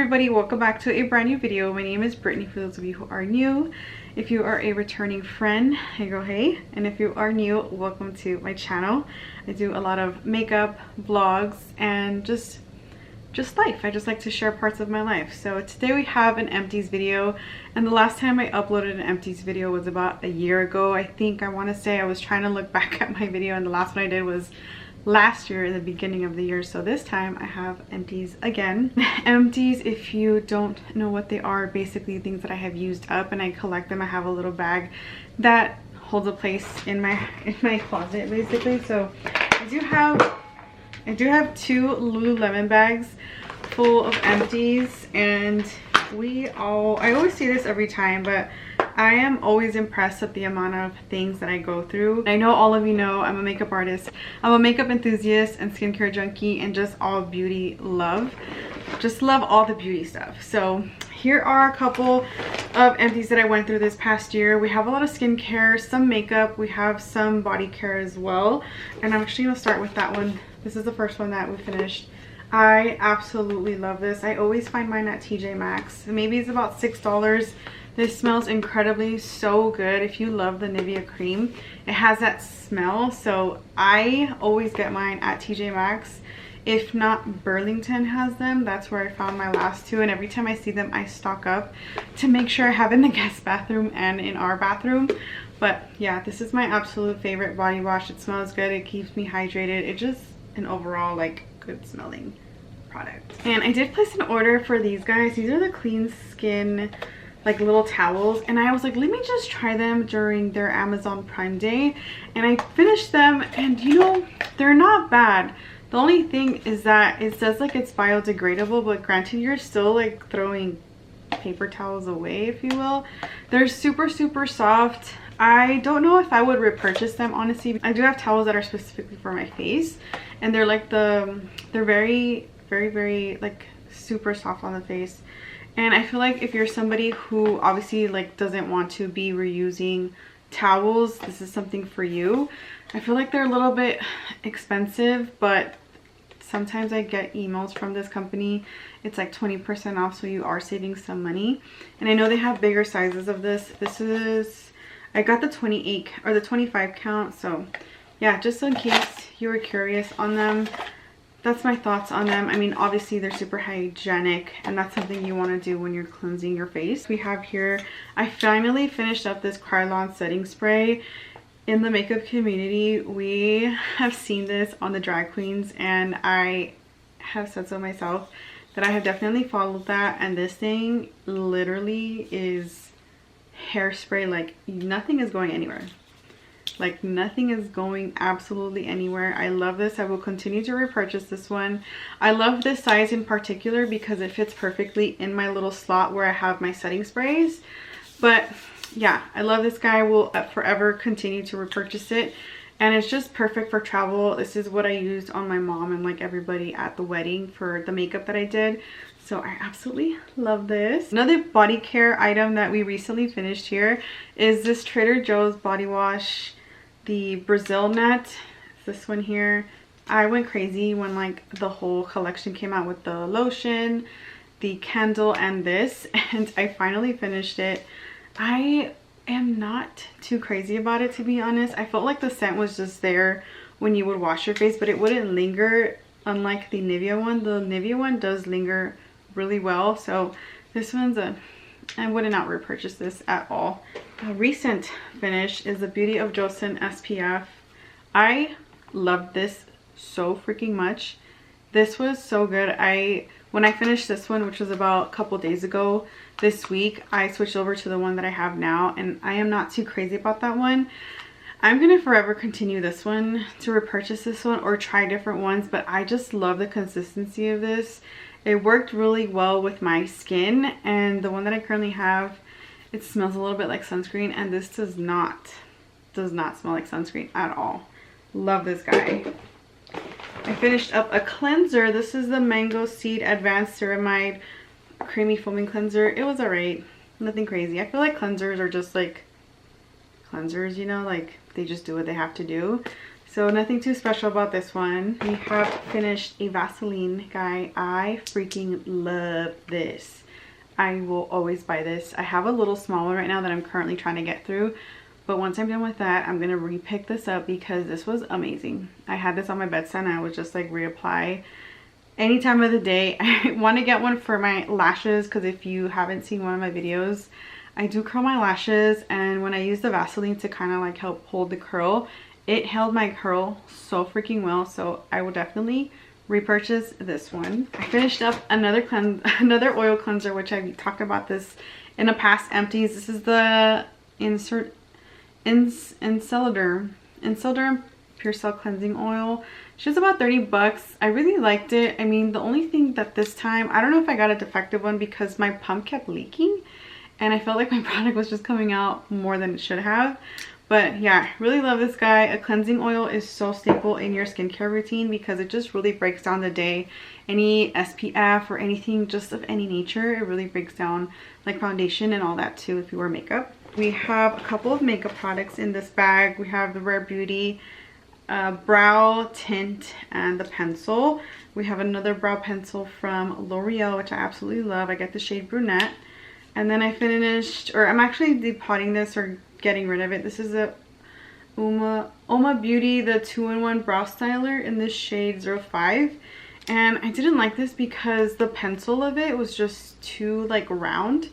everybody, welcome back to a brand new video. My name is Brittany for those of you who are new. If you are a returning friend, I go hey, and if you are new, welcome to my channel. I do a lot of makeup, vlogs, and just life. I just like to share parts of my life. So today we have an Empties video, and the last time I uploaded an Empties video was about a year ago. I think I want to say I was trying to look back at my video, and the last one I did was last year in the beginning of the year. So this time I have Empties again. Empties, if you don't know what they are, basically things that I have used up and I collect them. I have a little bag that holds a place in my closet basically. So I do have two Lululemon bags full of Empties, and I always say this every time, but I am always impressed at the amount of things that I go through. I know all of you know I'm a makeup artist. I'm a makeup enthusiast and skincare junkie and just all beauty love. Just love all the beauty stuff. So here are a couple of Empties that I went through this past year. We have a lot of skincare, some makeup, we have some body care as well. And I'm actually gonna start with that one. This is the first one that we finished. I absolutely love this. I always find mine at TJ Maxx. Maybe it's about $6. This smells incredibly so good. If you love the Nivea cream, it has that smell. So I always get mine at TJ Maxx. If not, Burlington has them. That's where I found my last two, and every time I see them I stock up to make sure I have in the guest bathroom and in our bathroom. But yeah, this is my absolute favorite body wash. It smells good, it keeps me hydrated, it just an overall like good smelling product. And I did place an order for these guys. These are the clean skin like little towels, and I was like, let me just try them during their Amazon Prime Day, and I finished them, and you know, they're not bad. The only thing is that it says like it's biodegradable, but granted, you're still like throwing paper towels away, if you will. They're super soft. I don't know if I would repurchase them, honestly. I do have towels that are specifically for my face, and they're like they're very like super soft on the face. And I feel like if you're somebody who obviously like doesn't want to be reusing towels, this is something for you. I feel like they're a little bit expensive, but sometimes I get emails from this company. It's like 20% off, so you are saving some money. And I know they have bigger sizes of this. I got the 28 or the 25 count. So yeah, just in case you were curious on them, that's my thoughts on them. I mean, obviously they're super hygienic, and that's something you want to do when you're cleansing your face. We have here, I finally finished up this Krylon setting spray. In the makeup community, we have seen this on the drag queens, and I have said so myself that I have definitely followed that, and this thing literally is hairspray. Like nothing is going anywhere. Like nothing is going absolutely anywhere. I love this. I will continue to repurchase this one. I love this size in particular because it fits perfectly in my little slot where I have my setting sprays. But yeah, I love this guy. I will forever continue to repurchase it, and it's just perfect for travel. This is what I used on my mom and like everybody at the wedding for the makeup that I did. So I absolutely love this. Another body care item that we recently finished here is this Trader Joe's body wash, the Brazil nut. This one here. I went crazy when like the whole collection came out with the lotion, the candle, and this, and I finally finished it. I am not too crazy about it, to be honest. I felt like the scent was just there when you would wash your face, but it wouldn't linger, unlike the Nivea one. The Nivea one does linger really well, so this one's I would not repurchase this at all. A recent finish is the Beauty of Joseon SPF. I loved this so freaking much. This was so good. When I finished this one, which was about a couple days ago, this week I switched over to the one that I have now, and I am not too crazy about that one. I'm gonna forever continue this one, to repurchase this one or try different ones, but I just love the consistency of this. It worked really well with my skin, and the one that I currently have, it smells a little bit like sunscreen, and this does not smell like sunscreen at all. Love this guy. I finished up a cleanser. This is the Mango Seed Advanced Ceramide Creamy Foaming Cleanser. It was alright. Nothing crazy. I feel like cleansers are just like cleansers, you know, like they just do what they have to do. So nothing too special about this one. We have finished a Vaseline guy. I freaking love this. I will always buy this. I have a little small one right now that I'm currently trying to get through. But once I'm done with that, I'm going to re-pick this up because this was amazing. I had this on my bedside and I would just like reapply any time of the day. I want to get one for my lashes because if you haven't seen one of my videos, I do curl my lashes, and when I use the Vaseline to kind of like help hold the curl, it held my curl so freaking well. So I will definitely repurchase this one. I finished up another oil cleanser, which I've talked about this in a past Empties. This is the Encelderm Pure Cell Cleansing Oil. She was about 30 bucks. I really liked it. I mean, the only thing that this time, I don't know if I got a defective one because my pump kept leaking and I felt like my product was just coming out more than it should have. But yeah, really love this guy. A cleansing oil is so staple in your skincare routine because it just really breaks down the day. Any SPF or anything just of any nature, it really breaks down like foundation and all that too if you wear makeup. We have a couple of makeup products in this bag. We have the Rare Beauty brow tint and the pencil. We have another brow pencil from L'Oreal, which I absolutely love. I get the shade Brunette. And then I finished, or I'm actually depotting this or getting rid of it. This is a Oma Beauty, the 2-in-1 brow styler in this shade 05. And I didn't like this because the pencil of it was just too like round.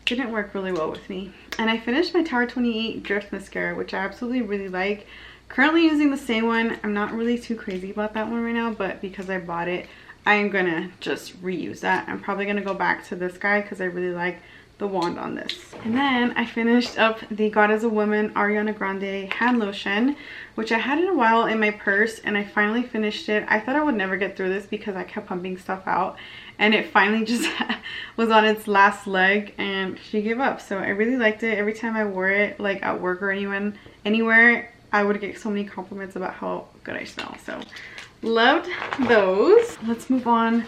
Didn't work really well with me. And I finished my Tower 28 Drift Mascara, which I absolutely really like. Currently using the same one. I'm not really too crazy about that one right now, but because I bought it, I am gonna just reuse that. I'm probably gonna go back to this guy because I really like the wand on this. And then I finished up the God is a Woman Ariana Grande hand lotion, which I had in a while in my purse, and I finally finished it. I thought I would never get through this because I kept pumping stuff out, and it finally just was on its last leg and she gave up. So I really liked it. Every time I wore it, like at work or anywhere, I would get so many compliments about how good I smell. So loved those. Let's move on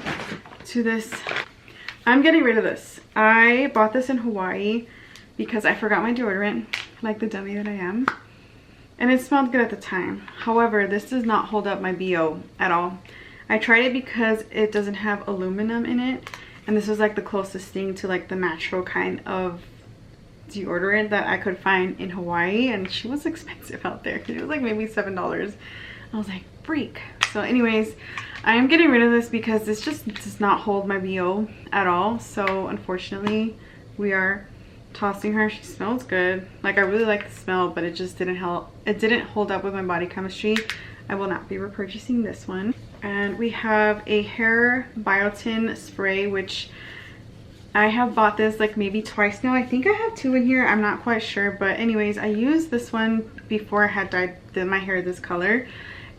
to this. I'm getting rid of this. I bought this in Hawaii because I forgot my deodorant, like the dummy that I am. And it smelled good at the time. However, this does not hold up my BO at all. I tried it because it doesn't have aluminum in it. And this was like the closest thing to like the natural kind of deodorant that I could find in Hawaii. And she was expensive out there. It was like maybe $7. I was like, freak. So anyways, I am getting rid of this because this just does not hold my BO at all. So unfortunately, we are tossing her. She smells good. Like I really like the smell, but it just didn't help. It didn't hold up with my body chemistry. I will not be repurchasing this one. And we have a hair biotin spray, which I have bought this like maybe twice now. I think I have 2 in here. I'm not quite sure. But anyways, I used this one before I had dyed my hair this color.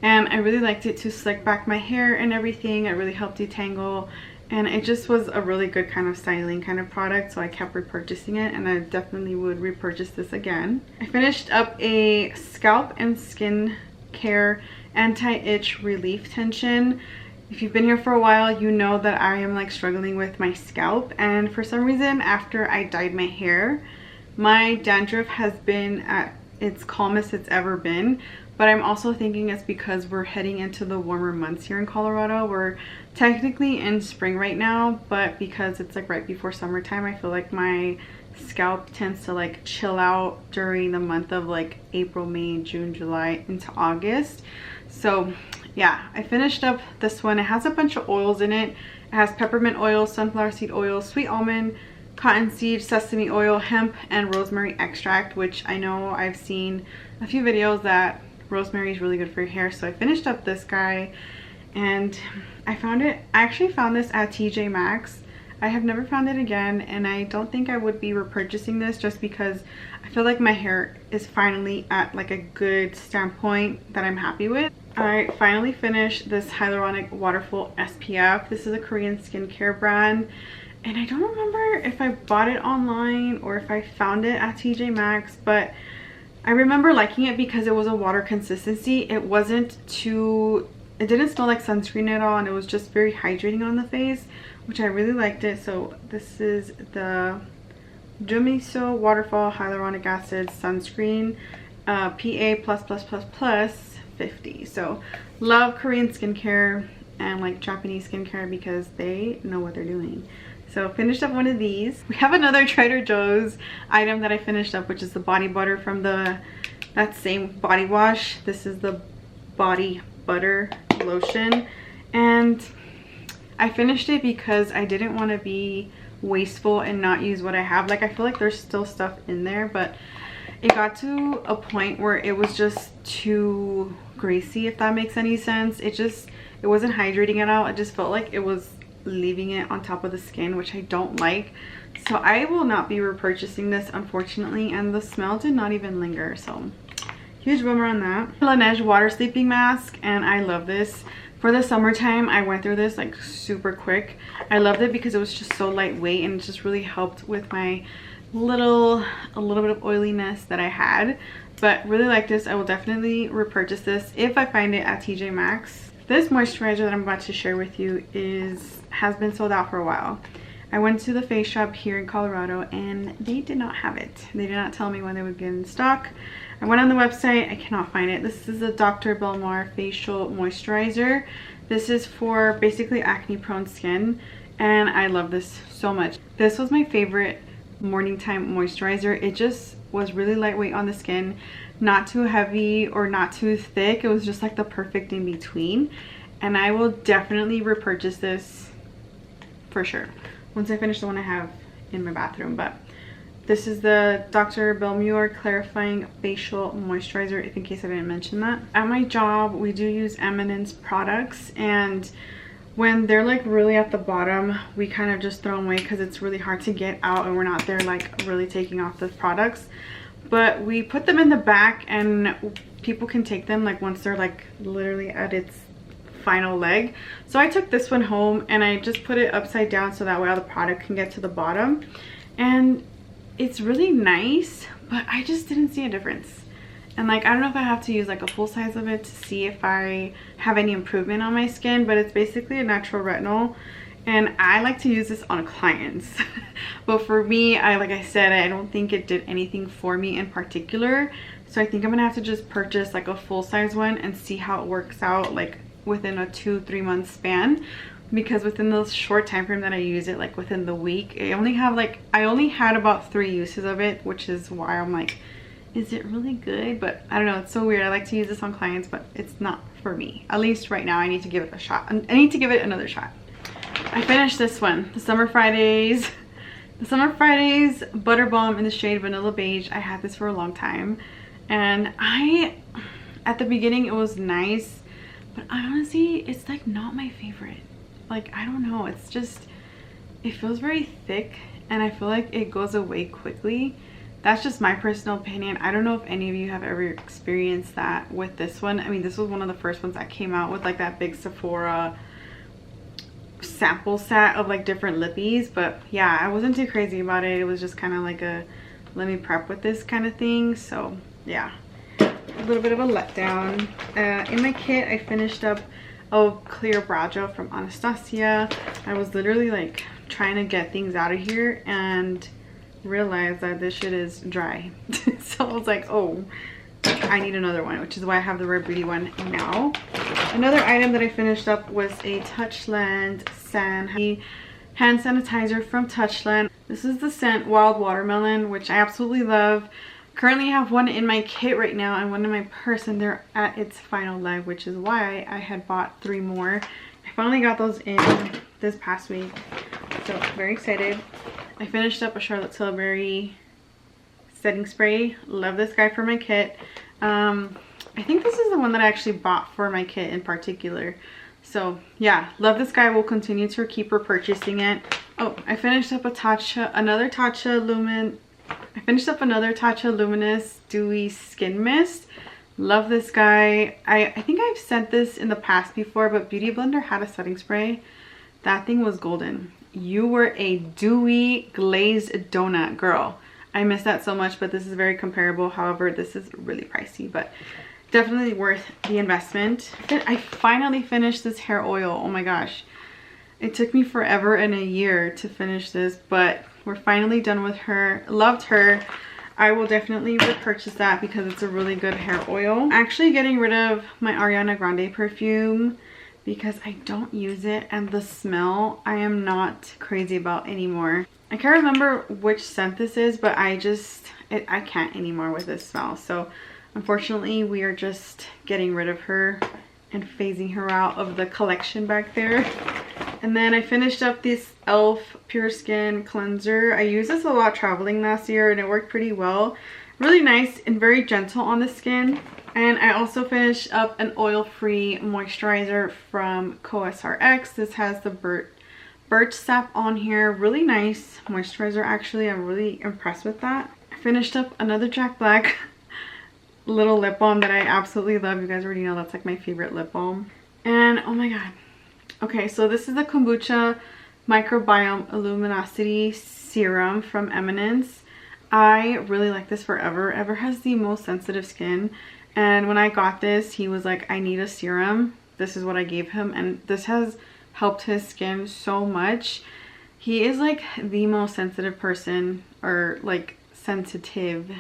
And I really liked it to slick back my hair and everything. It really helped detangle. And it just was a really good kind of styling kind of product. So I kept repurchasing it, and I definitely would repurchase this again. I finished up a scalp and skin care anti-itch relief tension. If you've been here for a while, you know that I am like struggling with my scalp. And for some reason, after I dyed my hair, my dandruff has been at its calmest it's ever been. But I'm also thinking it's because we're heading into the warmer months here in Colorado. We're technically in spring right now, but because it's like right before summertime, I feel like my scalp tends to like chill out during the month of like April, May, June, July into August. So yeah, I finished up this one. It has a bunch of oils in it. It has peppermint oil, sunflower seed oil, sweet almond, cottonseed, sesame oil, hemp, and rosemary extract, which I know I've seen a few videos that rosemary is really good for your hair. So I finished up this guy, and I actually found this at TJ Maxx. I have never found it again, and I don't think I would be repurchasing this just because I feel like my hair is finally at like a good standpoint that I'm happy with. I finally finished this hyaluronic waterful SPF. This is a Korean skincare brand, and I don't remember if I bought it online or if I found it at TJ Maxx, but I remember liking it because it was a water consistency. It didn't smell like sunscreen at all, and it was just very hydrating on the face, which I really liked it. So this is the Jumiso Waterfall Hyaluronic Acid Sunscreen, PA++++, $1.50. So love Korean skincare and like Japanese skincare because they know what they're doing. So finished up one of these. We have another Trader Joe's item that I finished up, which is the body butter from that same body wash. This is the body butter lotion, and I finished it because I didn't want to be wasteful and not use what I have. Like, I feel like there's still stuff in there, but it got to a point where it was just too greasy, if that makes any sense. It wasn't hydrating it out. I just felt like it was leaving it on top of the skin, which I don't like. So I will not be repurchasing this, unfortunately, and the smell did not even linger, so huge bummer on that. Laneige water sleeping mask, and I love this. For the summertime, I went through this like super quick. I loved it because it was just so lightweight, and it just really helped with my a little bit of oiliness that I had. But really like this. I will definitely repurchase this if I find it at TJ Maxx. This moisturizer that I'm about to share with you has been sold out for a while. I went to the face shop here in Colorado and they did not have it. They did not tell me when they would get in stock. I went on the website, I cannot find it. This is a Dr. Belmar facial moisturizer. This is for basically acne prone skin, and I love this so much. This was my favorite morning time moisturizer. It just was really lightweight on the skin, not too heavy or not too thick. It was just like the perfect in between, and I will definitely repurchase this for sure once I finish the one I have in my bathroom. But this is the Dr. Belmar Clarifying Facial Moisturizer, if in case I didn't mention that. At my job, we do use Eminence products, and when they're like really at the bottom, we kind of just throw them away because it's really hard to get out and we're not there like really taking off the products. But we put them in the back and people can take them like once they're like literally at its final leg. So I took this one home and I just put it upside down so that way all the product can get to the bottom. And it's really nice, but I just didn't see a difference. And like, I don't know if I have to use like a full size of it to see if I have any improvement on my skin, but it's basically a natural retinol, and I like to use this on clients. But for me, like I said, I don't think it did anything for me in particular. So I think I'm gonna have to just purchase like a full size one and see how it works out like within a 2-3 month span. Because within the short time frame that I use it, like within the week, I only had about 3 uses of it, which is why I'm like, is it really good? But I don't know, it's so weird. I like to use this on clients, but it's not for me. At least right now, I need to give it a shot. I need to give it another shot. I finished this one, the Summer Fridays Butter Balm in the shade Vanilla Beige. I had this for a long time, and at the beginning it was nice, but honestly, it's like not my favorite. Like, I don't know, it's just, it feels very thick and I feel like it goes away quickly. That's just my personal opinion. I don't know if any of you have ever experienced that with this one. I mean, this was one of the first ones that came out with like that big Sephora sample set of like different lippies. But yeah, I wasn't too crazy about it. It was just kind of like a let me prep with this kind of thing. So yeah, a little bit of a letdown. In my kit, I finished up a clear brow gel from Anastasia. I was literally like trying to get things out of here and realized that this shit is dry. So I was like, oh, I need another one, which is why I have the Rare Beauty one now. Another item that I finished up was a Touchland hand sanitizer from Touchland. This is the scent Wild Watermelon, which I absolutely love. Currently have one in my kit right now and one in my purse, and they're at its final leg, which is why I had bought 3 more. I finally got those in this past week, so very excited. I finished up a Charlotte Tilbury setting spray. Love this guy for my kit. I think this is the one that I actually bought for my kit in particular. So yeah, love this guy. We'll continue to keep repurchasing it. Oh, I finished up another Tatcha Luminous Dewy Skin Mist. Love this guy. I think I've sent this in the past before, but Beauty Blender had a setting spray. That thing was golden. You were a dewy glazed donut, girl. I miss that so much, but this is very comparable. However, this is really pricey, but definitely worth the investment. I finally finished this hair oil. Oh my gosh. It took me forever and a year to finish this, but we're finally done with her. Loved her. I will definitely repurchase that because it's a really good hair oil. Actually getting rid of my Ariana Grande perfume because I don't use it, and the smell I am not crazy about anymore. I can't remember which scent this is, but I can't anymore with this smell. So unfortunately we are just getting rid of her and phasing her out of the collection back there. And then I finished up this e.l.f. Pure Skin Cleanser. I used this a lot traveling last year and it worked pretty well. Really nice and very gentle on the skin. And I also finished up an oil-free moisturizer from COSRX. This has the birch sap on here. Really nice moisturizer actually. I'm really impressed with that. I finished up another Jack Black little lip balm that I absolutely love. You guys already know that's like my favorite lip balm. And oh my god. Okay, so this is the Kombucha Microbiome Luminosity Serum from Eminence. I really like this for Ever. Ever has the most sensitive skin. And when I got this, he was like, I need a serum. This is what I gave him. And this has helped his skin so much. He is like the most sensitive person, or like sensitive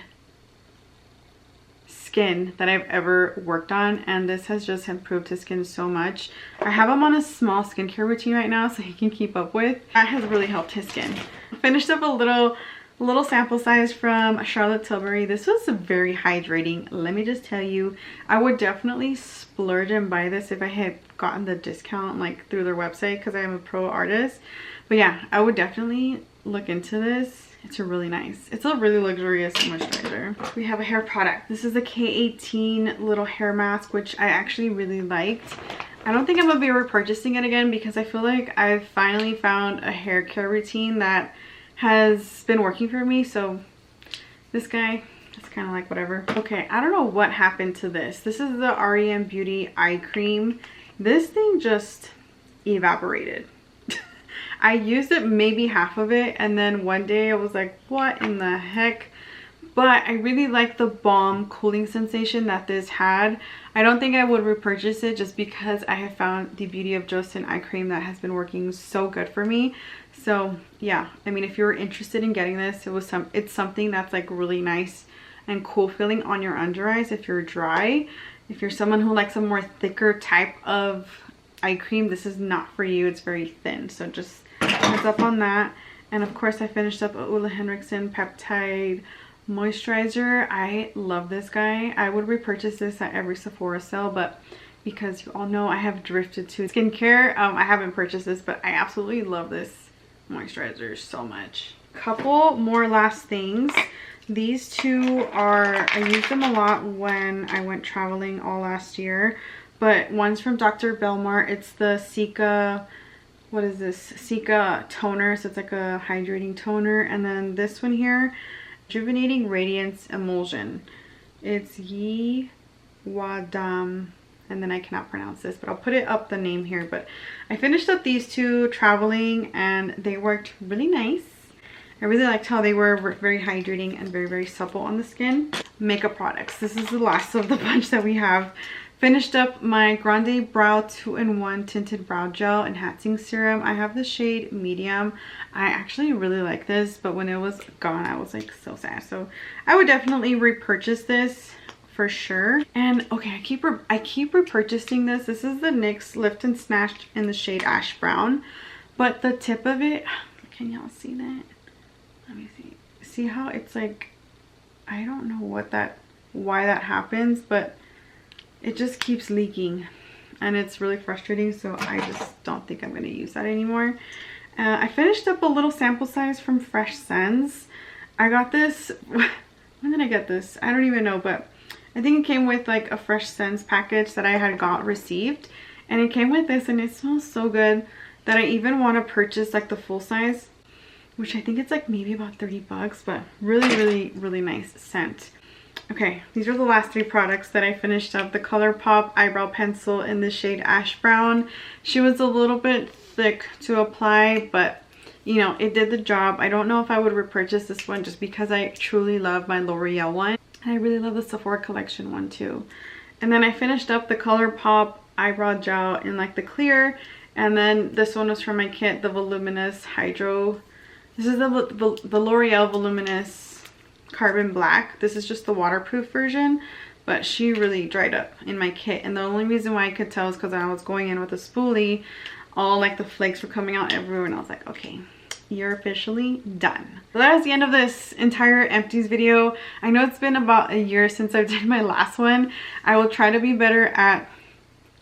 skin that I've ever worked on, and this has just improved his skin so much. I have him on a small skincare routine right now so he can keep up with. That has really helped his skin. Finished up a little sample size from Charlotte Tilbury. This was very hydrating. Let me just tell you, I would definitely splurge and buy this if I had gotten the discount like through their website because I am a pro artist. But yeah, I would definitely look into this. It's really nice. It's a really luxurious moisturizer. We have a hair product. This is the K18 little hair mask, which I actually really liked. I don't think I'm gonna be repurchasing it again because I feel like I've finally found a hair care routine that has been working for me. So this guy, it's kind of like whatever. Okay, I don't know what happened to this. This is the REM Beauty eye cream. This thing just evaporated. I used it maybe half of it, and then one day I was like, what in the heck? But I really like the balm cooling sensation that this had. I don't think I would repurchase it just because I have found the Beauty of Joseon eye cream that has been working so good for me. So yeah, I mean, if you're interested in getting this, it's something that's like really nice and cool feeling on your under eyes if you're dry. If you're someone who likes a more thicker type of eye cream, this is not for you. It's very thin, so just heads up on that. And of course I finished up a Ole Henriksen peptide moisturizer. I love this guy. I would repurchase this at every Sephora sale, but because you all know I have drifted to skincare, I haven't purchased this, but I absolutely love this moisturizer so much. Couple more last things. These two are, I used them a lot when I went traveling all last year, but one's from Dr. Belmar. It's the Cica, what is this? Cica toner. So it's like a hydrating toner. And then this one here, Rejuvenating Radiance Emulsion. It's Yi Wadam, and then I cannot pronounce this, but I'll put it up the name here. But I finished up these two traveling and they worked really nice. I really liked how they were very hydrating and very supple on the skin. Makeup products. This is the last of the bunch that we have. Finished up my Grande Brow 2-in-1 Tinted Brow Gel Enhancing Serum. I have the shade Medium. I actually really like this, but when it was gone, I was like so sad. So I would definitely repurchase this for sure. And okay, I keep repurchasing this. This is the NYX Lift and Snatch in the shade Ash Brown. But the tip of it, can y'all see that? Let me see. See how it's like, I don't know why that happens, but it just keeps leaking and it's really frustrating. So I just don't think I'm going to use that anymore. I finished up a little sample size from Fresh Scents. I got this, when did I get this? I don't even know, but I think it came with like a Fresh Scents package that I had received, and it came with this and it smells so good that I even want to purchase like the full size, which I think it's like maybe about 30 bucks, but really nice scent. Okay, these are the last three products that I finished up. The ColourPop eyebrow pencil in the shade Ash Brown. She was a little bit thick to apply, but you know, it did the job. I don't know if I would repurchase this one just because I truly love my L'Oreal one. And I really love the Sephora collection one too. And then I finished up the ColourPop eyebrow gel in like the clear. And then this one was from my kit, the Voluminous Hydro. This is the L'Oreal Voluminous Carbon Black. This is just the waterproof version, but she really dried up in my kit. And the only reason why I could tell is because I was going in with a spoolie. All like the flakes were coming out everywhere, and I was like, okay, you're officially done. So that is the end of this entire Empties video. I know it's been about a year since I did my last one. I will try to be better at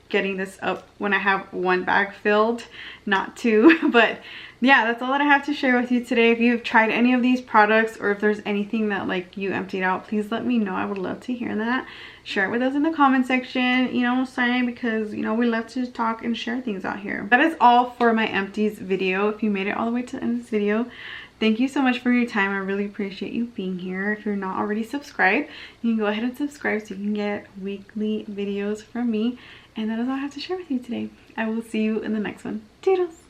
getting this up when I have one bag filled, not two. But yeah, that's all that I have to share with you today. If you've tried any of these products, or if there's anything that like you emptied out, please let me know. I would love to hear that. Share it with us in the comment section, you know what I'm saying, because you know we love to talk and share things out here. That is all for my Empties video. If you made it all the way to the end of this video, thank you so much for your time. I really appreciate you being here. If you're not already subscribed, you can go ahead and subscribe so you can get weekly videos from me. And that is all I have to share with you today. I will see you in the next one. Toodles!